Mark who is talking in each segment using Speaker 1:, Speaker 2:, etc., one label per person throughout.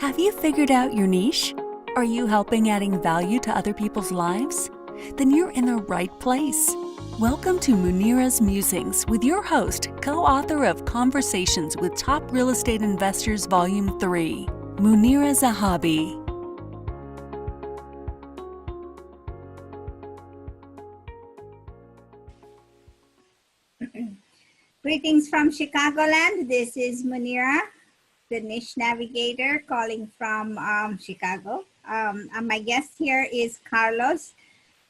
Speaker 1: Have you figured out your niche? Are you helping adding value to other people's lives? Then you're in the right place. Welcome to Munira's Musings with your host, co-author of Conversations with Top Real Estate Investors Volume 3, Munira Zahabi.
Speaker 2: Greetings from Chicagoland. This is Munira, the niche navigator, calling from Chicago. My guest here is Carlos,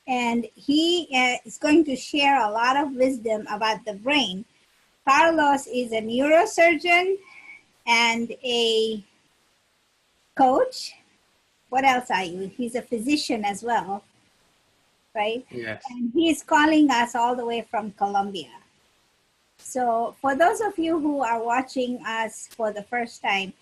Speaker 2: and he is going to share a lot of wisdom about the brain. Carlos is a neurosurgeon and a coach. What else are you? He's a physician as well, right?
Speaker 3: Yes.
Speaker 2: And he's calling us all the way from Colombia. So for those of you who are watching us for the first time,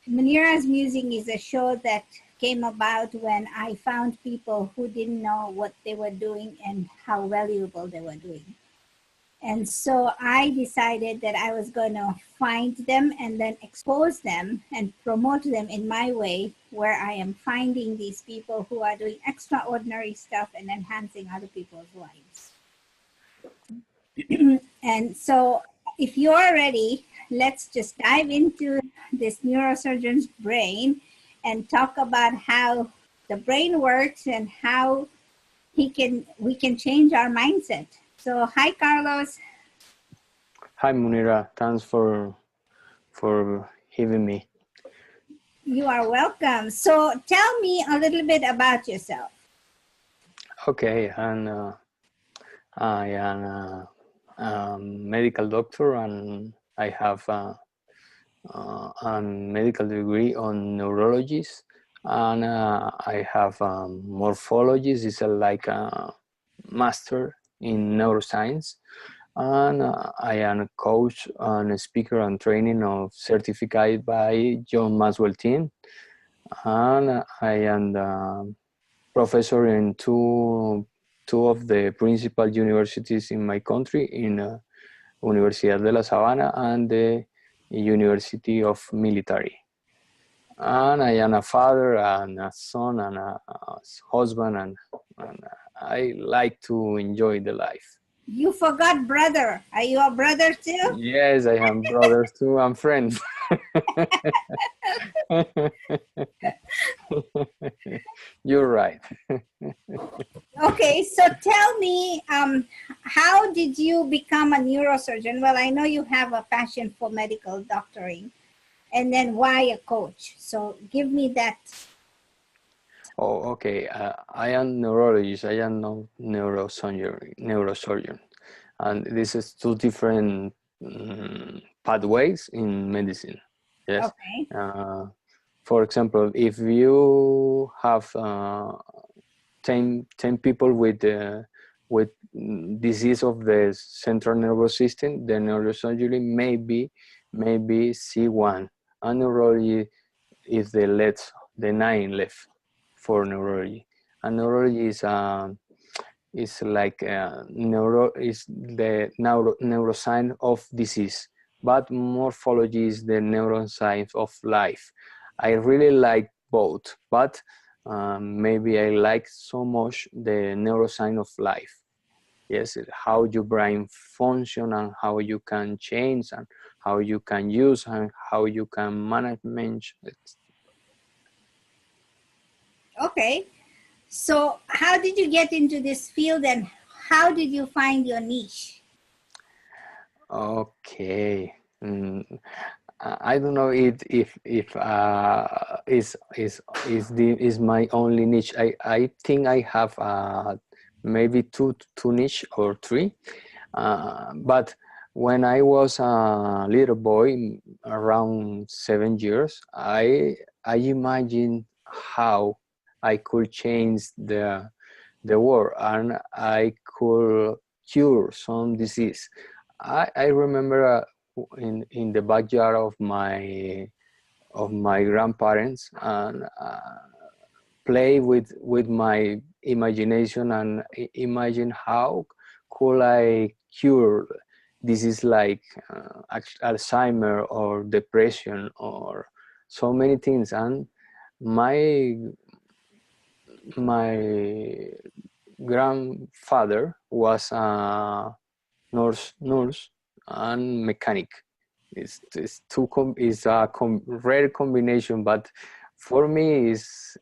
Speaker 2: Munira's Musing is a show that came about when I found people who didn't know what they were doing and how valuable they were doing. And so I decided that I was going to find them and then expose them and promote them in my way, where I am finding these people who are doing extraordinary stuff and enhancing other people's lives. And so if you're ready, let's just dive into this neurosurgeon's brain and talk about how the brain works and how we can change our mindset. So hi, Carlos.
Speaker 3: Hi, Munira. Thanks for having me.
Speaker 2: You are welcome. So tell me a little bit about yourself.
Speaker 3: Okay, and I am a medical doctor, and I have a medical degree on neurology, and I have morphology. It's like a master in neuroscience, and I am a coach and a speaker and training of certified by John Maxwell team, and I am the professor in two of the principal universities in my country, in Universidad de La Sabana and the University of Military. And I am a father and a son and a husband, and I like to enjoy the life.
Speaker 2: You forgot brother. Are you a brother too?
Speaker 3: Yes, I am brothers too and friends. You're right.
Speaker 2: Okay, so tell me, how did you become a neurosurgeon? Well, I know you have a passion for medical doctoring, and then why a coach? So give me that.
Speaker 3: Oh, okay. I am neurologist. I am no neurosurgeon, and this is two different pathways in medicine. Yes.
Speaker 2: Okay.
Speaker 3: For example, if you have 10 people with disease of the central nervous system, the neurosurgery maybe C1, and neurology is the 9 left for neurology. And neurology is like the neuroscience of disease, but morphology is the neuroscience of life. I really like both, but maybe I like so much the neuroscience of life. Yes, how your brain function and how you can change and how you can use and how you can manage it.
Speaker 2: Okay. So how did you get into this field, and how did you find your niche?
Speaker 3: Okay. I don't know if is my only niche. I think I have maybe two niche or three. But when I was a little boy, around 7 years, I imagined how I could change the world and I could cure some disease. I remember in the backyard of my grandparents and play with my imagination and imagine how could I cure disease like Alzheimer or depression or so many things. And my grandfather was a nurse and mechanic. It's rare combination, but for me is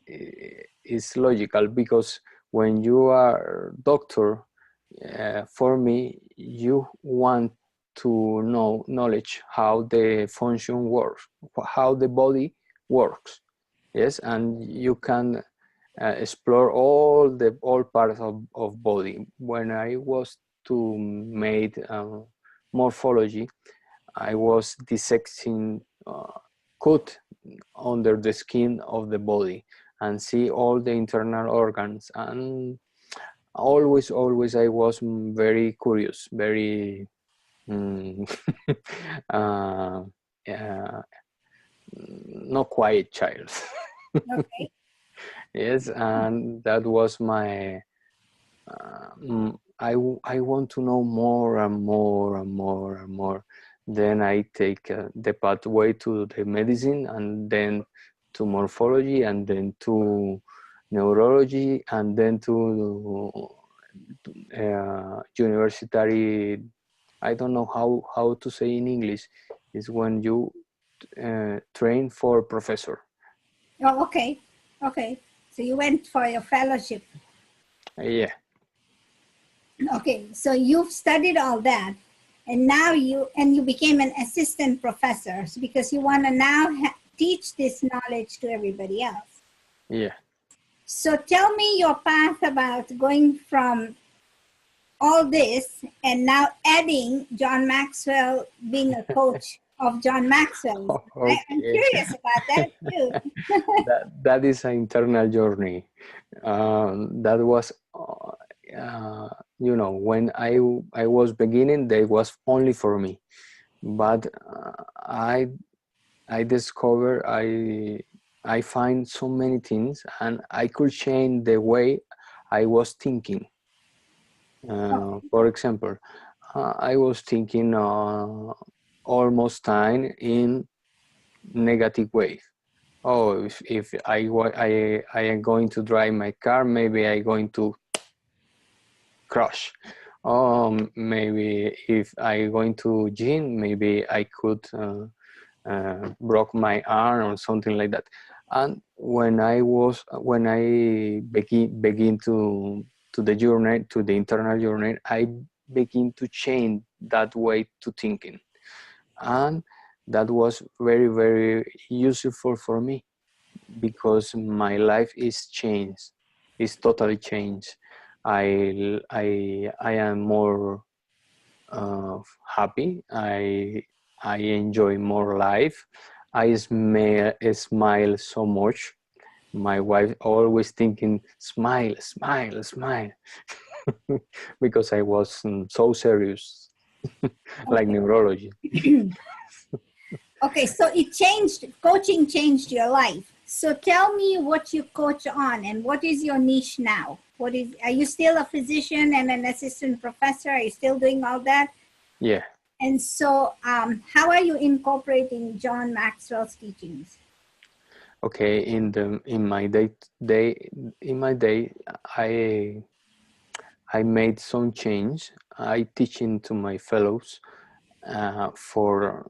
Speaker 3: logical, because when you are doctor, for me, you want to know knowledge how the function works, how the body works. Yes, and you can explore all parts of body. When I was to made morphology, I was dissecting cut under the skin of the body and see all the internal organs. And always I was very curious, very uh, uh, not quiet child.
Speaker 2: Okay.
Speaker 3: Yes, and that was my I want to know more and more and more and more. Then I take the pathway to the medicine, and then to morphology, and then to neurology, and then to university. I don't know how to say in English. Is when you train for professor.
Speaker 2: Oh, okay. Okay. So you went for your fellowship.
Speaker 3: Yeah.
Speaker 2: Okay. So you've studied all that, and now you became an assistant professor because you want to now teach this knowledge to everybody else.
Speaker 3: Yeah.
Speaker 2: So tell me your path about going from all this and now adding John Maxwell, being a coach of John Maxwell.
Speaker 3: Okay.
Speaker 2: I'm curious about that too.
Speaker 3: that is an internal journey. That was, when I was beginning, that was only for me. But I discovered I find so many things, and I could change the way I was thinking. For example, I was thinking almost time in negative way. Oh, if I am going to drive my car, maybe I'm going to crash. Maybe if I'm going to gym, maybe I could broke my arm or something like that. And when I begin to the journey, to the internal journey, I begin to change that way to thinking, and that was very, very useful for me, because my life is changed, is totally changed. I am more happy. I enjoy more life. I smile so much. My wife always thinking, smile, smile, smile, because I was so serious, like neurology.
Speaker 2: Okay, so coaching changed your life. So tell me what you coach on and what is your niche now? Are you still a physician and an assistant professor? Are you still doing all that?
Speaker 3: Yeah.
Speaker 2: And so how are you incorporating John Maxwell's teachings?
Speaker 3: Okay, in my day, I made some change. I teaching to my fellows for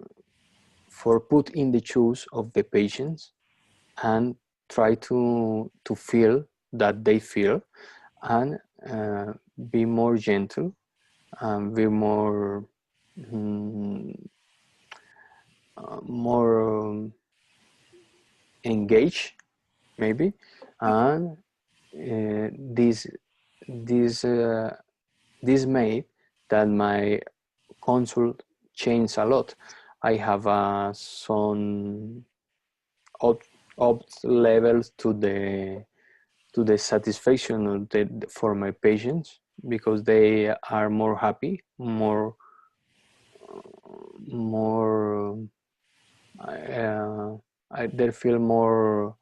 Speaker 3: put in the shoes of the patients and try to feel that they feel, and be more gentle, and be more engaged, maybe. And this made that my consult changed a lot. I have some up levels to the satisfaction of for my patients, because they are more happy, more they feel more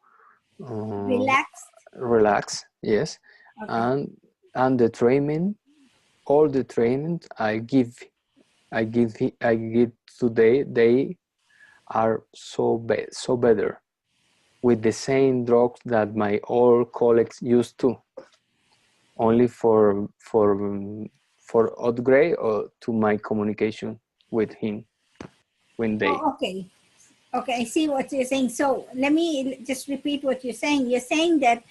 Speaker 3: relaxed. Yes. Okay. And the training, all the training I give today, they are so better. with the same drugs that my old colleagues used to, only for upgrade or to my communication with him when they.
Speaker 2: Oh, okay. Okay, I see what you're saying. So let me just repeat what you're saying. You're saying that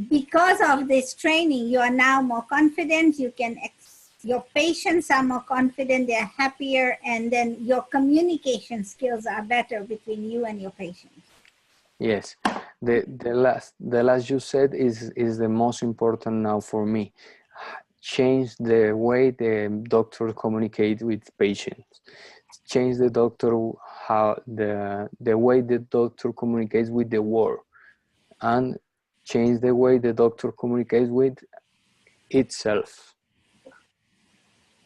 Speaker 2: because of this training, you are now more confident. You can, your patients are more confident. They're happier, and then your communication skills are better between you and your patients.
Speaker 3: Yes, the last you said is the most important now for me. Change the way the doctor communicate with patients. Change the doctor how the way the doctor communicates with the world, and change the way the doctor communicates with itself.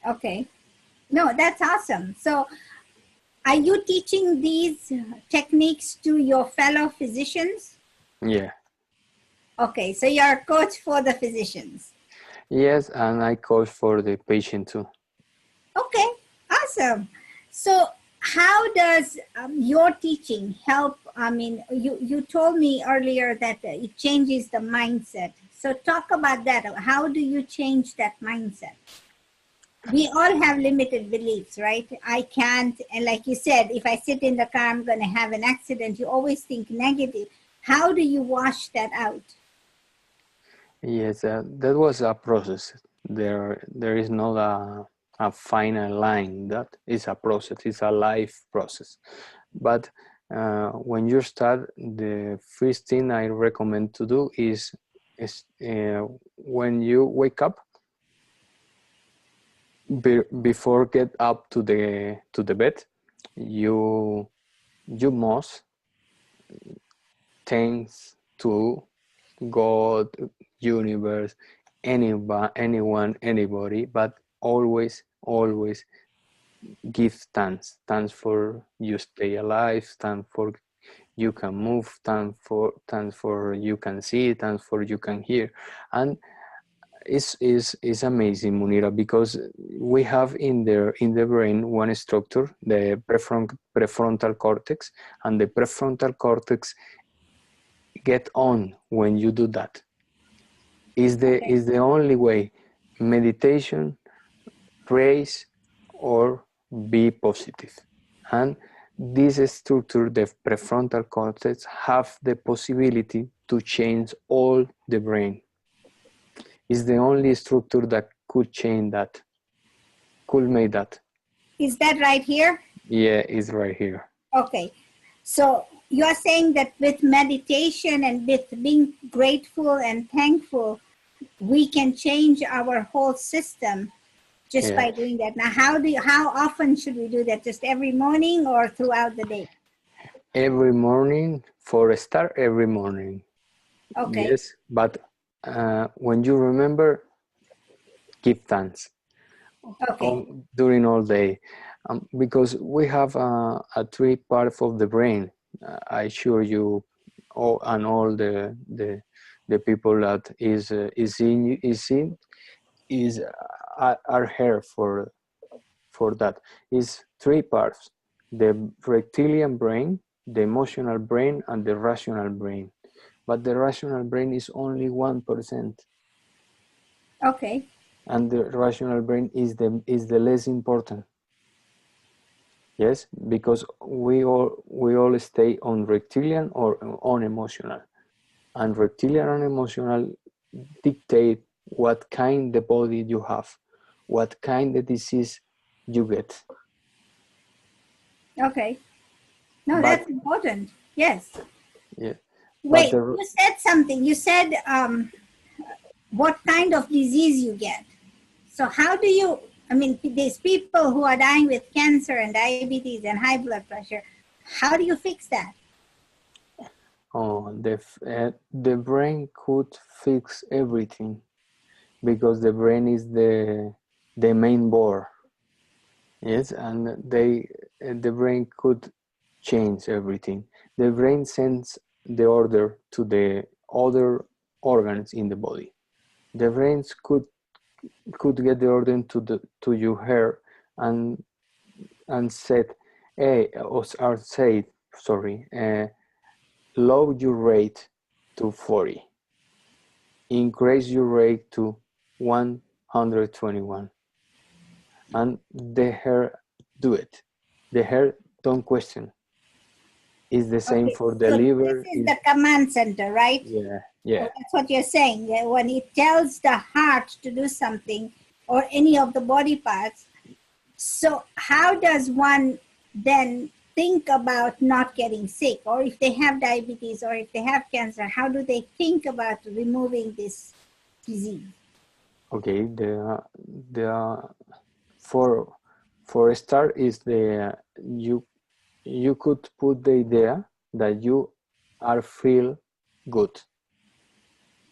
Speaker 2: Okay. No, that's awesome. So are you teaching these techniques to your fellow physicians?
Speaker 3: Yeah.
Speaker 2: Okay, so you're a coach for the physicians.
Speaker 3: Yes, and I coach for the patient too.
Speaker 2: Okay, awesome. So how does your teaching help? I mean, you told me earlier that it changes the mindset. So talk about that. How do you change that mindset? We all have limited beliefs, right? I can't, and like you said, if I sit in the car, I'm going to have an accident. You always think negative. How do you wash that out?
Speaker 3: Yes, that was a process. There is not a final line. That is a process. It's a life process. But when you start, the first thing I recommend to do is when you wake up, before get up to the bed, you must thanks to God, universe, anyone, anybody, but always give thanks. Thanks for you stay alive, thanks for you can move, thanks for you can see, thanks for you can hear. And it's amazing, Munira, because we have in the brain one structure, the prefrontal cortex, and the prefrontal cortex get on when you do that. Is the only way. Meditation, praise, or be positive. And this structure, the prefrontal cortex, have the possibility to change all the brain. Is the only structure that could change that, could make that.
Speaker 2: Is that right here?
Speaker 3: Yeah, it's right here.
Speaker 2: Okay. So you're saying that with meditation and with being grateful and thankful, we can change our whole system just by doing that. Now, how often should we do that? Just every morning or throughout the day?
Speaker 3: Every morning, for a start, every morning.
Speaker 2: Okay.
Speaker 3: Yes, but when you remember, give thanks.
Speaker 2: Okay.
Speaker 3: During all day, because we have a three parts of the brain. I assure you, all the people that are here for that. Is three parts: the reptilian brain, the emotional brain, and the rational brain. But the rational brain is only 1%.
Speaker 2: Okay.
Speaker 3: And the rational brain is the less important. Yes, because we all stay on reptilian or on emotional, and reptilian and emotional dictate what kind the body you have, what kind of disease you get.
Speaker 2: Okay. No, that's important. Yes.
Speaker 3: Yeah.
Speaker 2: Wait, you said something. You said what kind of disease you get. So how do you, I mean, these people who are dying with cancer and diabetes and high blood pressure, how do you fix that?
Speaker 3: Oh, the brain could fix everything, because the brain is the main board. Yes, and the brain could change everything. The brain sends the order to the other organs in the body. The brains could get the order to your hair and said, hey, or say, sorry, lower your rate to 40. Increase your rate to 121. And the hair do it. The hair don't question. It's the same
Speaker 2: Okay,
Speaker 3: for the
Speaker 2: so
Speaker 3: liver.
Speaker 2: this is the command center, right?
Speaker 3: Yeah, yeah.
Speaker 2: So that's what you're saying. That when it tells the heart to do something or any of the body parts, so how does one then think about not getting sick? Or if they have diabetes or if they have cancer, how do they think about removing this disease?
Speaker 3: Okay, the for a start is the you could put the idea that you are feel good.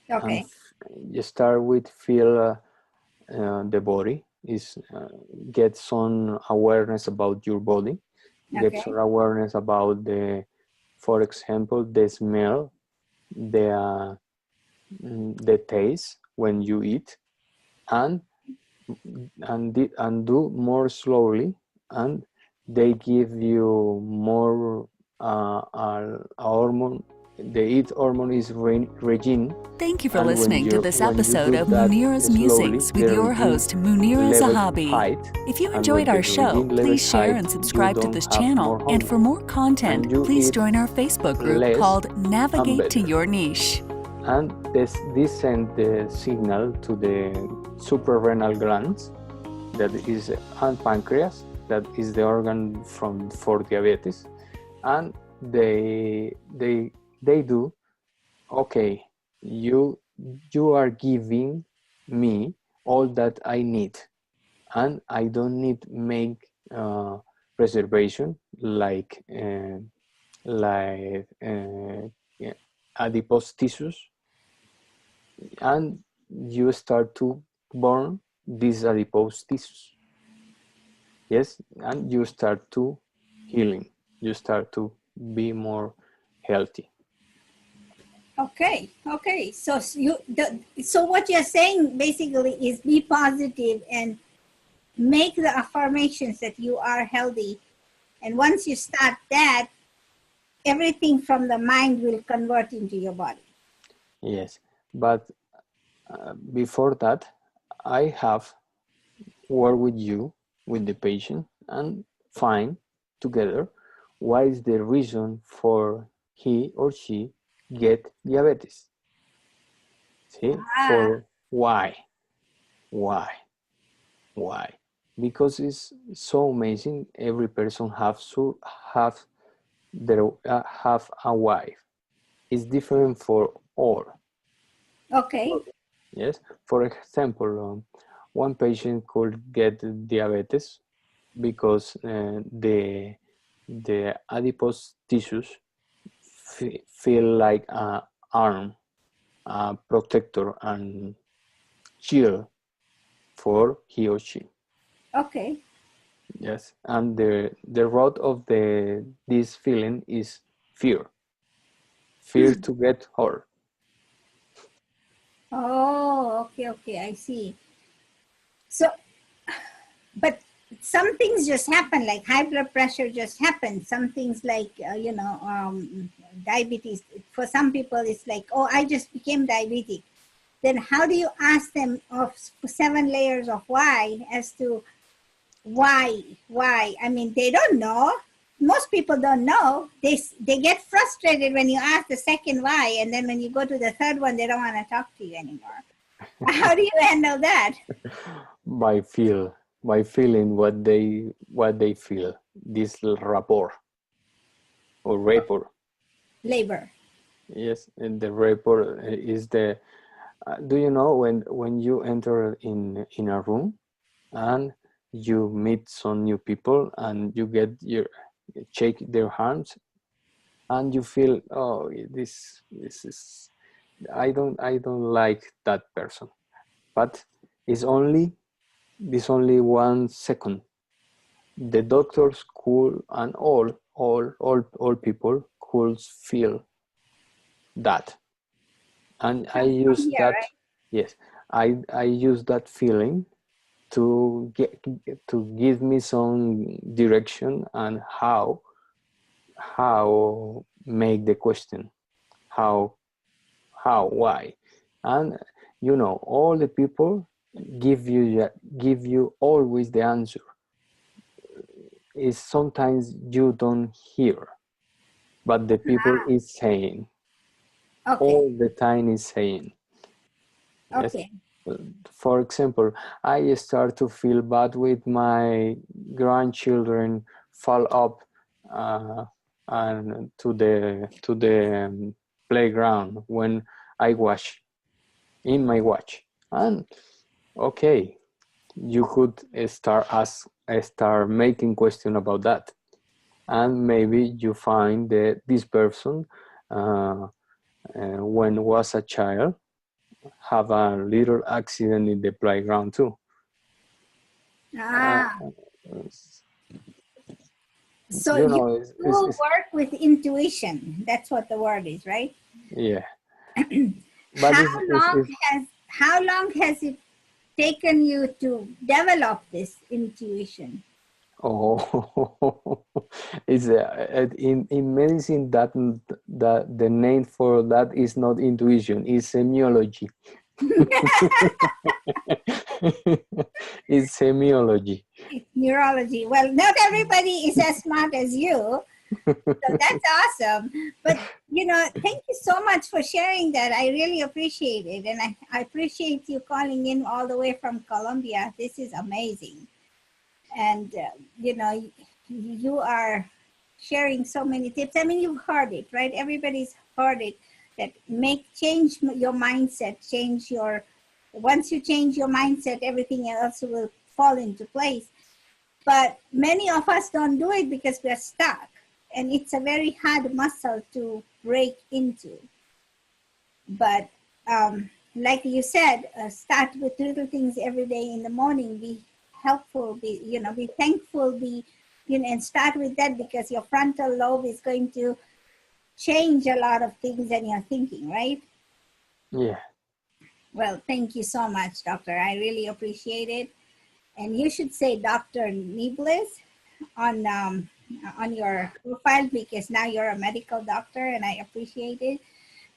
Speaker 2: Okay.
Speaker 3: And you start with feel the body is get some awareness about your body, get
Speaker 2: Okay.
Speaker 3: some awareness about the, for example, the smell, the taste when you eat, and do more slowly, and they give you more hormone. The eat hormone is regine.
Speaker 1: Thank you for
Speaker 3: And
Speaker 1: listening to this
Speaker 3: when you
Speaker 1: episode
Speaker 3: do
Speaker 1: of
Speaker 3: that
Speaker 1: Munira's
Speaker 3: slowly,
Speaker 1: Musings with
Speaker 3: the
Speaker 1: your
Speaker 3: regine
Speaker 1: host, Munira
Speaker 3: level
Speaker 1: Zahabi.
Speaker 3: height.
Speaker 1: If you
Speaker 3: And
Speaker 1: enjoyed
Speaker 3: when
Speaker 1: our
Speaker 3: the
Speaker 1: show,
Speaker 3: regine level
Speaker 1: please share
Speaker 3: height,
Speaker 1: and
Speaker 3: you
Speaker 1: subscribe to
Speaker 3: don't
Speaker 1: this
Speaker 3: have
Speaker 1: channel.
Speaker 3: more
Speaker 1: And for more content,
Speaker 3: and you
Speaker 1: please
Speaker 3: eat
Speaker 1: join our Facebook group
Speaker 3: less
Speaker 1: called
Speaker 3: and
Speaker 1: Navigate to
Speaker 3: better.
Speaker 1: Your Niche.
Speaker 3: And this send the signal to the suprarenal glands, that is, and pancreas, that is the organ for diabetes, and they do, okay, you are giving me all that I need, and I don't need make preservation like yeah, adipose tissues, and you start to burn these adipose tissues. Yes, and you start to healing. You start to be more healthy.
Speaker 2: Okay. Okay. So so what you're saying basically is be positive and make the affirmations that you are healthy. And once you start that, everything from the mind will convert into your body.
Speaker 3: Yes, but before that, I have worked with you, with the patient, and find together what is the reason for he or she get diabetes. See, for why, because it's so amazing. Every person have their have a wife. It's different for all.
Speaker 2: Okay.
Speaker 3: Yes, for example, one patient could get diabetes because the adipose tissues feel like an arm, a protector and shield for he or she.
Speaker 2: Okay.
Speaker 3: Yes, and the root of this feeling is fear to get hurt.
Speaker 2: Oh, okay, okay, I see. So, but some things just happen, like high blood pressure just happens. Some things like, diabetes, for some people, it's like, oh, I just became diabetic. Then how do you ask them of 7 layers of why as to why? I mean, they don't know. Most people don't know. They get frustrated when you ask the second why, and then when you go to the third one, they don't want to talk to you anymore. How do you handle that?
Speaker 3: by feeling what they feel, this rapport or rapport.
Speaker 2: Labor.
Speaker 3: Yes, and the rapport is the do you know when you enter in a room and you meet some new people and you get your shake their hands and you feel, oh, this is, I don't like that person, but it's only 1 second. The doctors could, and all people could feel that, and I use
Speaker 2: Yeah,
Speaker 3: that.
Speaker 2: right.
Speaker 3: Yes, I use that feeling to give me some direction and how how make the question, how, why, and all the people give you always the answer. Is sometimes you don't hear, but the people is saying all the time is saying. Yes.
Speaker 2: Okay.
Speaker 3: For example, I start to feel bad with my grandchildren fall up and to the playground when I watch in my watch. And okay, you could start making question about that, and maybe you find that this person when was a child have a little accident in the playground too.
Speaker 2: So you work with intuition. That's what the word is, right?
Speaker 3: Yeah. But
Speaker 2: how long has it taken you to develop this intuition?
Speaker 3: Oh, it's in medicine that the name for that is not intuition, it's semiology. It's semiology.
Speaker 2: It's neurology. Well, not everybody is as smart as you, so that's awesome. But thank you so much for sharing that. I really appreciate it, and I appreciate you calling in all the way from Colombia. This is amazing. And, you are sharing so many tips. I mean, you've heard it, right? Everybody's heard it, that change your mindset, once you change your mindset, everything else will fall into place. But many of us don't do it because we're stuck. And it's a very hard muscle to break into. But like you said, start with little things every day in the morning. Be helpful, be thankful, and start with that, because your frontal lobe is going to change a lot of things in your thinking, right?
Speaker 3: Yeah.
Speaker 2: Well, thank you so much, Doctor. I really appreciate it. And you should say Dr. Niebles on your profile, because now you're a medical doctor, and I appreciate it.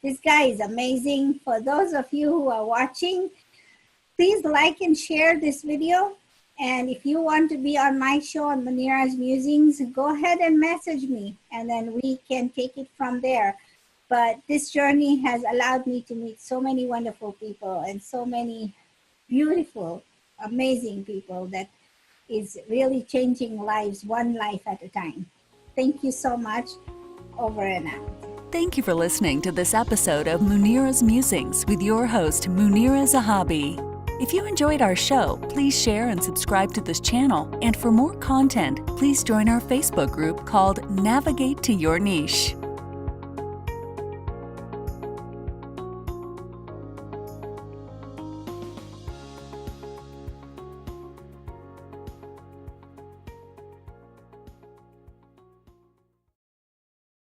Speaker 2: This guy is amazing. For those of you who are watching, please like and share this video. And if you want to be on my show on Munira's Musings, go ahead and message me, and then we can take it from there. But this journey has allowed me to meet so many wonderful people and so many beautiful, amazing people that is really changing lives, one life at a time. Thank you so much. Over and out.
Speaker 1: Thank you for listening to this episode of Munira's Musings with your host, Munira Zahabi. If you enjoyed our show, please share and subscribe to this channel. And for more content, please join our Facebook group called Navigate to Your Niche.